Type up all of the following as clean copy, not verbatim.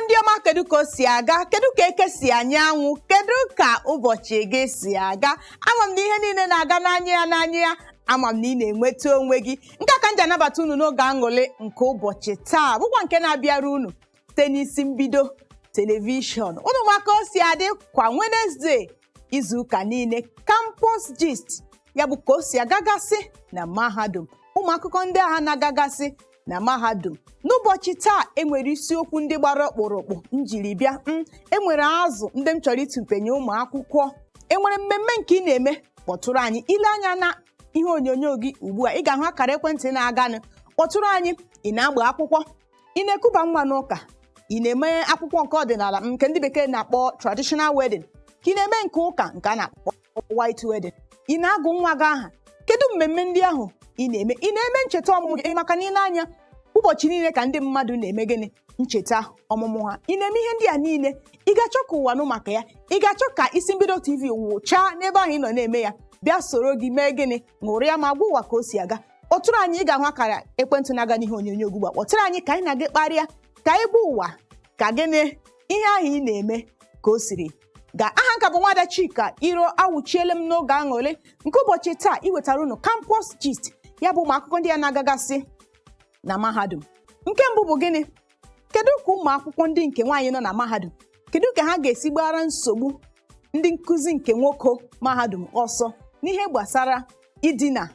ndị ọma, kedu ka o si aga? Kedu ka eke si anyanwụ? Kedu ka ụbọchị gị si aga? Ama m na ihe niile na-aga n'anya ya. Ama m na ị na-enweta onwe gị. Nke a ka m ji anabata unu n'oge aṅụrị nke ụbọchị taa, bụkwa nke na-abịara unu site n'isi mbido telivishọn. Unu maka o si adị kwa Wednesday izuụka niile, campus gist, ya bụ ka o si agagasị na mahadum. Ụmụ akụkọ ndị agha na-agagasị na mahadum. N'ụbọchị taa enwere isiokwu ndị gbara ọkpụrụkpụ njiri bịa. Enwere azụ ndị m chọrọ ịtụpenye ụmụ akwụkwọ. Enwere mmemme nke ị na-eme, kpọtụrụ anyị. Ile anya na ihe onyonyo gị ugbu a, ị ga-ahụ akara ekwentị na-aganụ. Kpọtụrụ anyị. Ị na-agba akwụkwọ, ị na-ekuba nwa n'ụka, ị na-eme akwụkwọ nke ọdịnala nke ndị bekee na-akpọ traditional wedding, ka ị na-eme nke ụka nke a na-akpọ white wedding, ị na-agụ nwa gị aha. Kedu mmemme ndị ahụ ị na-eme? Ị na-eme ncheta ọmụmụ gị? Maka na ile anya ụbọchị niile ka ndị mmadụ na-eme gịnị? Ncheta ọmụmụ ha. Ị na-eme ihe ndị a niile, ị ga-achọ ka ụwa nụ maka ya. Ị ga-achọ ka isi mbido TV wụchaa n'ebe ahụ ị nọ na-eme ya, bịa soro gị mee gịnị? Ṅụrịa ma gwa ụwa ka o si aga. Kpọtụrụ anyị. Ị ga-ahụ akara ekwentị na-aga n'ihe onyonyo ugbu a. Kpọtụrụ anyị ka anyị na gị kparịa, ka anyị gwa ụwa ka gịnị ihe ahụ ị na-eme ka o siri gaa. Aha nka bụ Nwada Chika Iro awụchiele m n'oge aṅụrị nke ụbọchị taa iwetara unu campus gist, ya bụ ụmụ akụkọ ndị ya na-agagasị na mahadum. Nke mbụ bụ gịnị? Kedu ka ụmụ akwụkwọ ndị nke nwaanyị nọ na mahadum, kedu ka ha ga-esi gbara nsogbu ndị nkuzi nke nwoke mahadum ọsọ n'ihe gbasara idina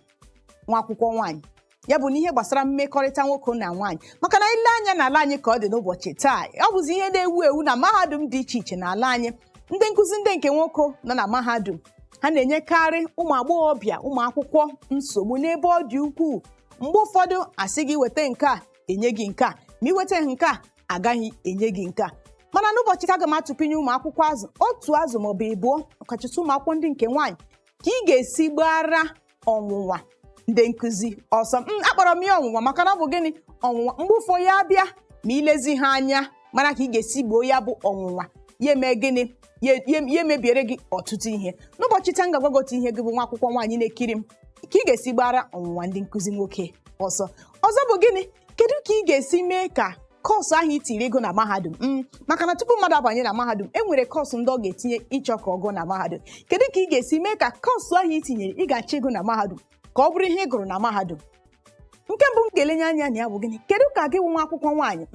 nwa akwụkwọ nwaanyị, ya bụ n'ihe gbasara mmekọrịta nwoke na nwaanyị? Maka na ile anya n'ala anyị ka ọ dị n'ụbọchị taa, ọ bụzi ihe na-ewu ewu na mahadum dị iche iche n'ala anyị. Ndị nkuzi ndị nke nwoke nọ na mahadum, ha na-enyekarị ụmụ agbọghọbịa, ụmụ akwụkwọ nsogbu n'ebe ọ dị ukwuu. Mgbe ụfọdụ asị gị weta nke a, enye gị nke a, ma iweta nke a, agaghị enye gị nke a. Mana n'ụbọchị taa aga m atụpinye ụmụ akwụkwọ azụ, otu azụ maọbụ ịbụọ, ọkachasị ụmụ akwụkwọ ndị nke nwaanyị, ka ị ga-esi gbara ọnwụnwa ndị nkuzi ọsọ. Akpọrọ m ya ọnwụnwa maka na ọ bụ gịnị? Ọnwụnwa. Mgbe ụfọdụ ya bịa ma ilezi ha anya, mara ka ị ga-esi gboo ya bụ ọnwụnwa, ya eme gịnị? Ya emebiere gị ọtụtụ ihe. N'ụbọchị taa m ga-agwagote ihe gị bụ nwa akwụkwọ nwaanyị na-ekiri m, ka ị ga-esi gbara ọnwụnwa ndị nkuzi nwoke ọsọ. Ọzọ bụ gịnị? Kedu ka ị ga-esi mee ka kọọsụ ahụ itiri ego na mahadum? Maka na tupu mmadụ abanye na mahadum, e nwere kọọsụ ndị ọ ga-etinye ịchọ ka ọ gụọ na mahadum. Kedu ka ị ga-esi mee ka kọọsụ ahụ itinyere ị ga-achọ ego na mahadum ka ọ bụrụ ihe ị gụrụ na mahadum? Nke mbụ m ga-elenye anya na ya bụ gịnị? Kedu ka gị nwa akwụkwọ nwaanyị,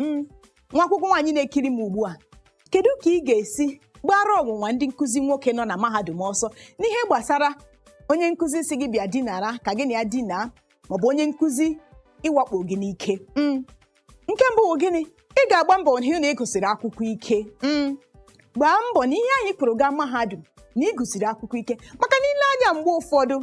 nwa akwụkwọ nwaanyị na-ekiri m ugbu a, kedu ka ị ga-esi gbara ọnwụnwa ndị nkuzi nwoke nọ na mahadum ọsọ n'ihe gbasara onye nkuzi si gị bịa dinara ka gị na ya dinaa, maọbụ onye nkuzi ịwakpo gị n'ike? Nke mbụ bụ gịnị? Ị ga-agba mbọ hụ na ị gụsịrị akwụkwọ ike. Gbaa mbọ na ihe anyị kwuru gaa mahadum na ị gụsịrị akwụkwọ ike. Maka na ile anya mgbe ụfọdụ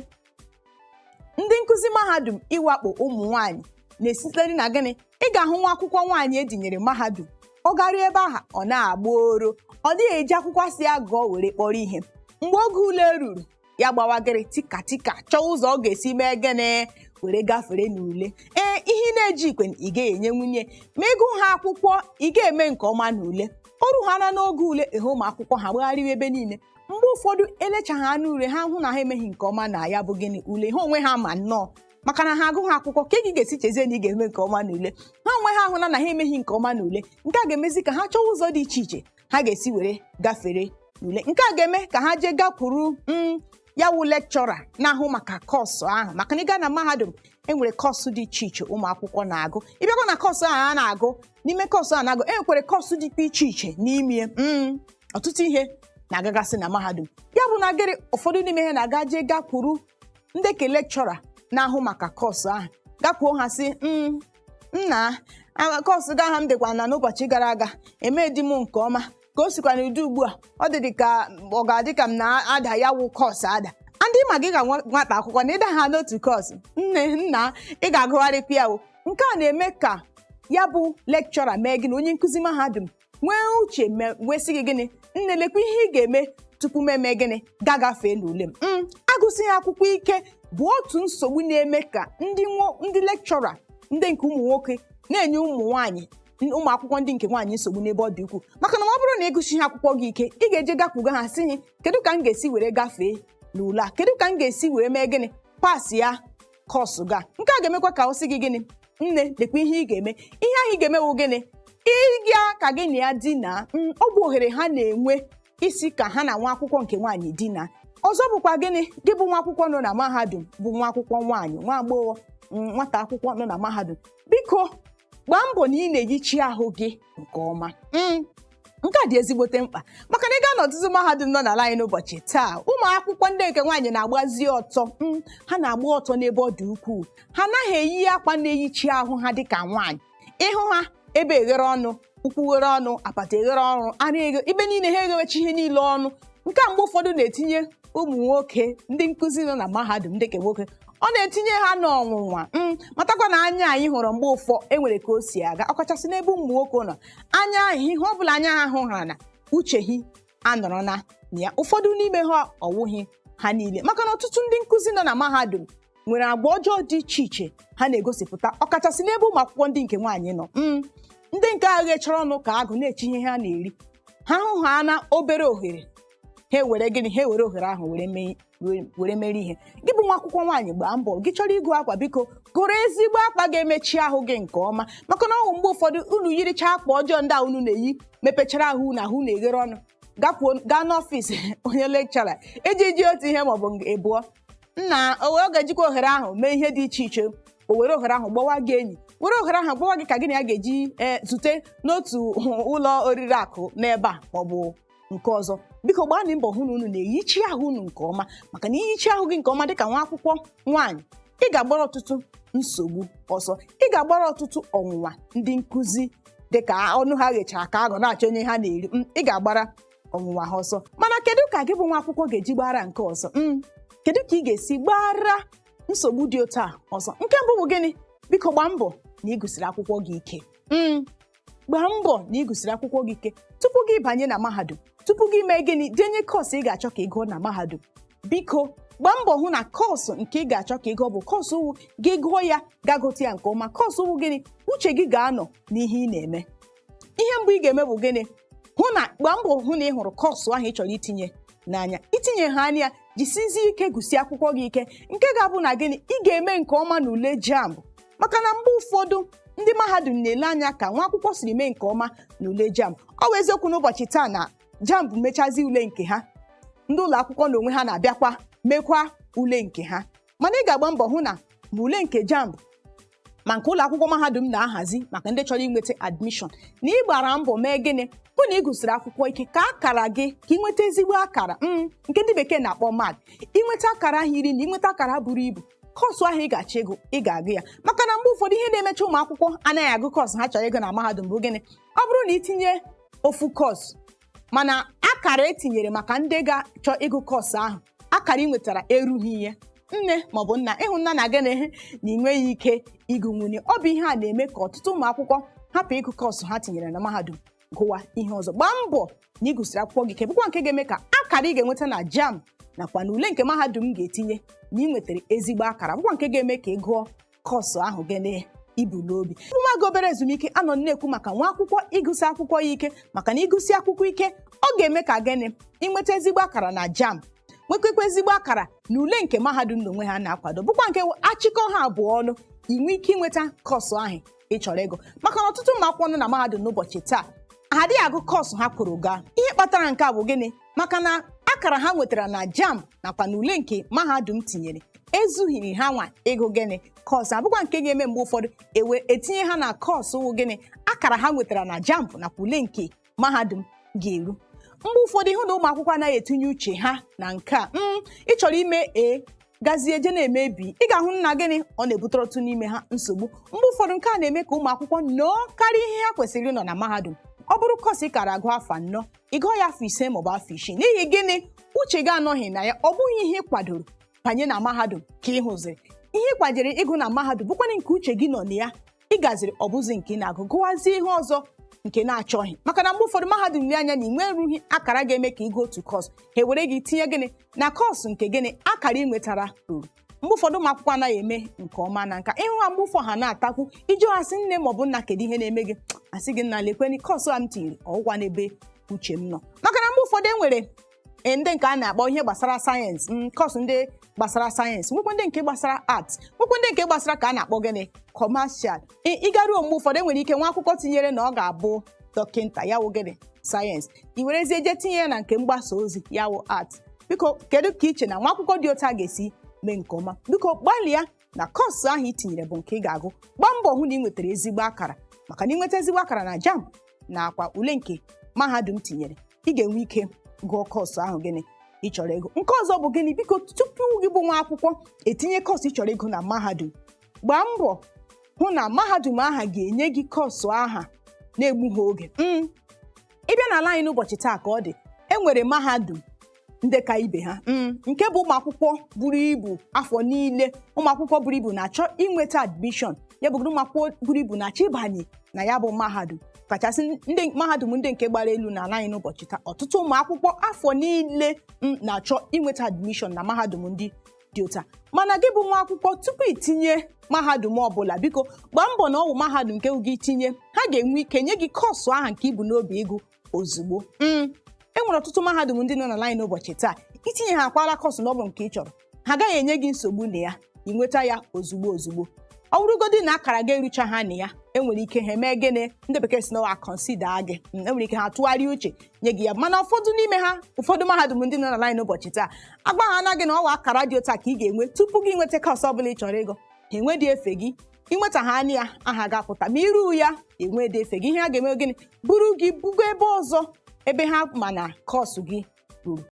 ndị nkuzi mahadum ịwakpo ụmụ nwaanyị na-esitere na gịnị? Ị ga-ahụ nwa akwụkwọ nwaanyị edinyere mahadum, ọ garuo ebe ahụ ọ na-agba oro, ọ dịghị eji akwụkwọ asị ya gụọ were kpọrọ ihe. Mgbe oge ule ruru, ya gbawagịrị tika chọọ ụzọ ọ ga-esi mee gịnị? Were gafere n'ule. Ihe na-eji ikwe ị ga-enye nwunye, ma ịgụ ha akwụkwọ ị ga-eme nke ọma n'ule. O rughara n'oge ule, ehe ụmụ akwụkwọ ha gbagharịwa ebe niile. Mgbe ụfọdụ elechaghị anya ule, ha hụ na ha emeghị nke ọma na ya bụ gịnị? Ule. Ha onwe ha ma nnọọ, maka na ha agụghị akwụkwọ. Ka ị ga-esi chezie na ị ga-eme nke ọma n'ule? Ha onwe ha ahụ na ha emeghị nke ọma n'ule. Nke a ga-emezi ka ha chọọ ụzọ dị iche iche ha ga-esi were gafere ule. Nke a ga-eme ka ha jee gakwuru ya wụ lekchọra na-ahụ maka kọọsụ ahụ. Maka na ị gaa na mahadum, enwere kọọsụ dị iche iche ụmụ akwụkwọ na-agụ. Ị bịakwa na kọọsụ ahụ a na-agụ, n'ime kọọsụ ahụ na-agụ, enwekwere kọọsụ dị iche iche n'ime ọtụtụ ihe na-agagasị na mahadum. Ya bụ na gịrị ụfọdụ n'ime ihe na-aga jee gakwuru ndị ke lekchọra na-ahụ maka kọọsụ ahụ, gakwuo ha sị, nna kọọsụ ga aha m dịkwa na n'ụbọchị gara aga emedi m nke ọma, ka o sikwa n'ụdị ugbu a ọ dị ka ọ ga-adị ka m na-ada ya wụ kọọsụ ada. Ndị ma gị ga nwata akwụkwọ na ịda ha n'otu kọọsụ, nna ị ga-agụgharịkwa ya. Nke a na-eme ka ya bụ lekchọra mee gị na onye nkuzi mahadum nwee uche, wee sị gị gịnị? Lekwa ihe ị ga-eme tupu m eme gịnị? Gagafee n'ule m. Agụsịghị akwụkwọ ike bụ otu nsogbu na-eme ka ndị lekchọra ndị nke ụmụ nwoke na-enye ụmụ nwaanyị, ụmụ akwụkwọ ndị nke nwaanyị nsogbu n'ebe ọ dị ukwuu. Maka na ọ bụrụ na ị gụsịghị akwụkwọ gị ike, ị ga-eje gakwuga ha sị ha, kedu ka m ga-esi were gafee n'ule a? Kedu ka m ga-esi were mee gịnị? Paasị ya kọọsụ ga. Nke a ga-emekwa ka o sị gị gịnị? Lekwa ihe ị ga-eme. Ihe ahụ ị ga-eme wụ gịnị? ịga ka gị na ya dina ọ bụ ohere ha na-enwe isi ka ha na nwa akwụkwọ nke nwaanyị dina. Ọzọ bụkwa gịnị, gị bụ nwa akwụkwọ nọ na mahadum, bụ nwa akwụkwọ nwaanyị, nwa agbọghọ, nwata akwụkwọ nọ na mahadum, biko gbaa mbọ na ị na-eyichi ahụ gị nke ọma. Nke a dị ezigbote mkpa maka na ị gaa n'ọtụtụ mahadum nọ n'ala anyị n'ụbọchị taa, ụmụ akwụkwọ ndị nke nwaanyị na-agbazi ọtọ, ha na-agba ọtọ n'ebe ọ dị ukwuu. Ha anaghị eyi akwa na-eyichi ahụ ha dịka nwaanyị. Ịhụ ha ebe eghere ọnụ, ụkwụ ghere ọnụ, apata eghere ọnụ, ara eghe, ibe niile ha eghewechi ihe niile ọnụ. Nke a mgbe ụfọdụ na-etinye ụmụ nwoke ndị nkuzi nọ na mahadum dịka nwoke, ọ na-etinye ha n'ọnwụnwa. Matakwa na anya anyị hụrụ mgbe ụfọ enwere ka o si aga, ọkachasị n'ebe ụmụ nwoke nọ. Anya ahụ, ihe ọ bụla anya ha hụ ha na uche hi anọrọ na ya. Ụfọdụ n'ime ha ọwụghị ha niile, maka na ọtụtụ ndị nkuzi nọ na mahadum nwere agba ọjọọ dị iche iche ha na-egosipụta, ọkachasị n'ebe ụmụ akwụkwọ ndị nke nwaanyị nọ. Ndị nke agha chọrọ ọnụ ka agụ na-echi ihe ha na-eri, ha hụ ha na obere ohere, ha were gịnị, ha were ohere ahụ were mere ihe. Gị bụ nwa akwụkwọ nwaanyị, gbaa mbọ, gị chọrọ ịgụ akwa, biko gụrụ ezigbo akwa ga-emechi ahụ gị nke ọma, maka na ọhụ mgbe ụfọdụ unu yiricha akwa ọjọọ ndị a unu na-eyi mepechara ahụ na ahụ na-eghere ọnụ, gaa n'ọfịs onye lekchara eji otu ihe maọbụ ịbụọ nna ọ ga-ejikwa ohere ahụ mee ihe dị iche iche. O were ohere ahụ gbawa gị enyi, were ohere ahụ gbawa gị ka gị na ya ga-eji zute n'otu ụlọ oriri akụ n'ebe a maọbụ nke ọzọ. Biko gbaa mbọ hụ na unu na-eyichi ahụ unu nke ọma, maka na ihichi ahụ gị nke ọma dịka nwa akwụkwọ nwaanyị, ị ga-agbara ọtụtụ nsogbu ọsọ, ị ga-agbara ọtụtụ ọnwụnwa ndị nkuzi dịka ọnụ ha ghechara ka agụ na-achọ onye ha na-eri. Ị ga-agbara ọnwụnwa ha ọsọ. Mana kedu ka gị bụ nwa akwụkwọ ga-eji gbara nke ọzọ? Kedu ka ị ga-esi gbara nsogbu dị otu a ọzọ? Nke mbụ bụ gịnị? Biko gbaa mbọ na ị gụsiri akwụkwọ gị ike. Gbaa mbọ na ị gụsiri akwụkwọ gị ike tupu gị banye na mahadum, tupu gị mee gịnị, denye kọọsụ ị ga-achọ ka ị gụọ na mahadum. Biko gbaa mbọ hụ na kọọsụ nke ị ga-achọ ka ị gụọ bụ kọọsụ wụ gị gụọ ya, gagote ya nke ọma. Kọọsụ wụ gịnị, uche gị ga-anọ n'ihe ị na-eme. Ihe mbụ ị ga-eme bụ gịnị, gbaa mbọ hụ na ị hụrụ kọọsụ ahụ ị chọrọ itinye n'anya. Itinye ha anya, jisizi ike gụsie akwụkwọ gị ike, nke ga-abụ na gịnị, ị ga-eme nke ọma n'ule JAMB. Maka na mgbe ụfọdụ ndị mahadum na-ele anya ka nwa akwụkwọ siri mee nke ọma n'ule JAMB. Ọ bụ eziokwu n'ụbọchị taa na JAMB mechazi ule nke ha, ndị ụlọ akwụkwọ na onwe ha na-abịakwa mekwa ule nke ha. Mana ị ga-agba mbọ hụ na ma ule nke JAMB ma nke ụlọ akwụkwọ mahadum na-ahazi maka ndị chọrọ inweta admishọn, na ị gbara mbọ mee gịnị, hụ na ị gụsiri akwụkwọ ike ka akara gị, ka ị nweta ezigbo akara nke ndị bekee na-akpọ mad. Ịnweta akara ahụ iri na ịnweta akara buru ibu, kọọsụ ahụ ị ga-achọ ịgụ, ị ga-agụ ya. Maka na mgbe ụfọdụ ihe na-emecha ụmụ akwụkwọ anaghị agụ kọọsụ ha chọrọ ịgụ na mahadum bụ gịnị, ọ bụrụ na itinye ofu kọọsụ mana akara etinyere maka ndị ga-achọ ịgụ kọọsụ ahụ, akara ị nwetara erughị ihe, nne maọbụ nna ịhụ nna na gị na ị nweghị ike ịgụ nwunye. Ọ bụ ihe a na-eme ka ọtụtụ ụmụ akwụkwọ hapụ ịgụ kọọsụ ha tinyere na mahadum gụwa ihe ọzọ. Gbaa mbọ na ị gụsiri akwụkwọ gị, bụkwa nke ga-eme ka akara ị ga-enweta na JAMB nakwa na ule nke mahadum ga-etinye na ị nwetara ezigbo akara, bụkwa nke ga-eme ka ị gụọ kọọsụ ahụ gị ibu n'obi. Nwa gị obere ezumike anọ na-ekwu maka nwa akwụkwọ ịgụsị akwụkwọ ya ike, maka na ịgụsị akwụkwọ ike ọ ga-eme ka gịnị, ịnweta ezigbo akara na JAMB, nwekwekwa ezigbo akara na ule nke mahadum na onwe ha na-akwado, bụkwa nke achịkọ ha abụọ ọnụ, inwe ike ịnweta kọọsụ ahụ ị chọrọ ịgụ. Maka na ọtụtụ ụmụ akwụkwọ nọ na mahadum n'ụbọchị taa ha adịghị agụ kọọsụ ha kwuru gaa. Ihe kpatara nke a bụ gịnị, maka na akara ha nwetara na JAMB nakwa na ule nke mahadum tinyere ezughiri ha nwa ịgụ gịnị, kọọsụ abụkwa nke ga-eme mgbe ụfọdụ etinye ha na kọọsụ wụ gịnị, akara ha nwetara na JAMB nakwa ule nke mahadum ga-eru. Mgbe ụfọdụ ịhụ na ụmụ akwụkwọ anaghị etinye uche ha na nke a, ị chọrọ ime gazie je na-eme bi, ị ga-ahụ na gịnị, ọ na-ebutere otu n'ime ha nsogbu. Mgbe ụfọdụ nke a na-eme ka ụmụ akwụkwọ nọọ karịa ihe ha kwesịrị ịnọ na mahadum. Ọ bụrụ kọọsụ ị kara agụ afọ 4, ị gụọ ya afọ 5 maọbụ afọ 6, n'ihi gịnị, uche gị anọghị na ya. Ọ bụghị ihe ị kwadoro banye na mahadum ka ị hụziri. Ihe ị kwadoro ịgụ na mahadum bụkwana nke uche gị nọ na ya, ị gaziri ọ bụzi nke ị na-agụ, gụwazie ihe ọzọ nke na-achọghị. Maka na mgbe ụfọdụ mahadum lee anya na ị nwerughị akara ga-eme ka ị gụọ otu kọọsụ, ha ewere gị tinye gịnị na kọọsụ nke gịnị akara ị nwetara ruru. Mgbe ụfọdụ ụmụ akwụkwọ anaghị eme nke ọma na nka. Ịhụ ha mgbe ụfọdụ ha na-atakwu iji asị nne maọbụ nna kedu ihe na-eme gị, asị gị nna lekweni kọọsụ a m tinyere ọgwụgwa n'ebe uche m nọ. Maka na mgbe ụfọdụ enwere ndị nke a na-akpọ ihe gbasara sayensị, kọọsụ ndị gbasara sayensị, nwekwa ndị nke gbasara art, nwekwa ndị nke gbasara ka a na-akpọ gịnị kọmashal. Ịgaruo mgbe ụfọdụ enwere ike nwa akwụkwọ tinyere na ọ ga-abụ dọkịnta, ya wụ gịnị sayensị, i werezie je tinye ya na nke mgbasa ozi, ya wụ art. Biko kedu ka iche na nwa akwụkwọ dị otu a ga-esi mee nke ọma? Biko gbalịa na kọọsụ ahụ i tinyere bụ nke ị ga-agụ. Gbaa mbọ hụ na ị nwetara ezigbo akara, maka na ị nweta ezigbo akara na JAMB nakwa ule nke mahadum tinyere, ị ga-enwe ike gụọ kọọsụ ahụ gịnị ị chọrọ ịgụ. Nke ọzọ bụ gịnị? Biko tupu gị bụ nwa akwụkwọ etinye kọọsụ ị chọrọ ịgụ na mahadum, gbaa mbọ hụ na mahadum aha ga-enye gị kọọsụ aha na-egbughị oge. Ịbịa n'ala anyị n'ụbọchị taa ka ọ dị, enwere mahadum ndị ka ibe ha, nke bụ ụmụ akwụkwọ buru ibu afọ niile. Ụmụ akwụkwọ buru ibu na-achọ inweta admishọn, ya bụ ụmụ akwụkwọ buru ibu na-achọ ịbanye na ya bụ mahadum, kachasị ndị mahadum ndị nke gbara elu n'ala anyị n'ụbọchị taa. Ọtụtụ ụmụ akwụkwọ afọ niile na-achọ inweta admishọn na mahadum ndị dị ụta. Mana gị bụ nwa akwụkwọ, tupu itinye mahadum ọbụla, biko gbaa mbọ na ọ bụ mahadum nke gị tinye, ha ga-enwe ike nye gị kọọsụ aha nke ibu n'obi ịgụ ozugbo. Enwere ọtụtụ mahadum ndị nọ n'ala anyị n'ụbọchị taa, itinye ha akwala kọọsụ na ọ bụ nke ị chọrọ, ha agaghị enye gị nsogbu na ya, ị nweta ya ozugbo. Ọ bụrụgodị na akara gị erucha ha na ya, enwere ike ha eme gịnị ndị bekee si na kọnsida gị, enwere ike ha tụgharịa uche nye gị ya. Mana ụfọdụ n'ime ha, ụfọdụ mahadum ndị nọ n'ala anyị n'ụbọchị taa agbaghana gị na ọwa akara dị ụta ka ị ga-enwe tupu gị nweta kọọsụ ọbụla ị chọrọ ịgụ. Ha enwedị efe gị, ịnweta ha anya ya aha ga-apụta, ma iru ya enwedị efe gị. Ihe ha ga-eme gịnị? Buru gị bugo ebe ọzọ, ebe ha ma na kọọsụ gị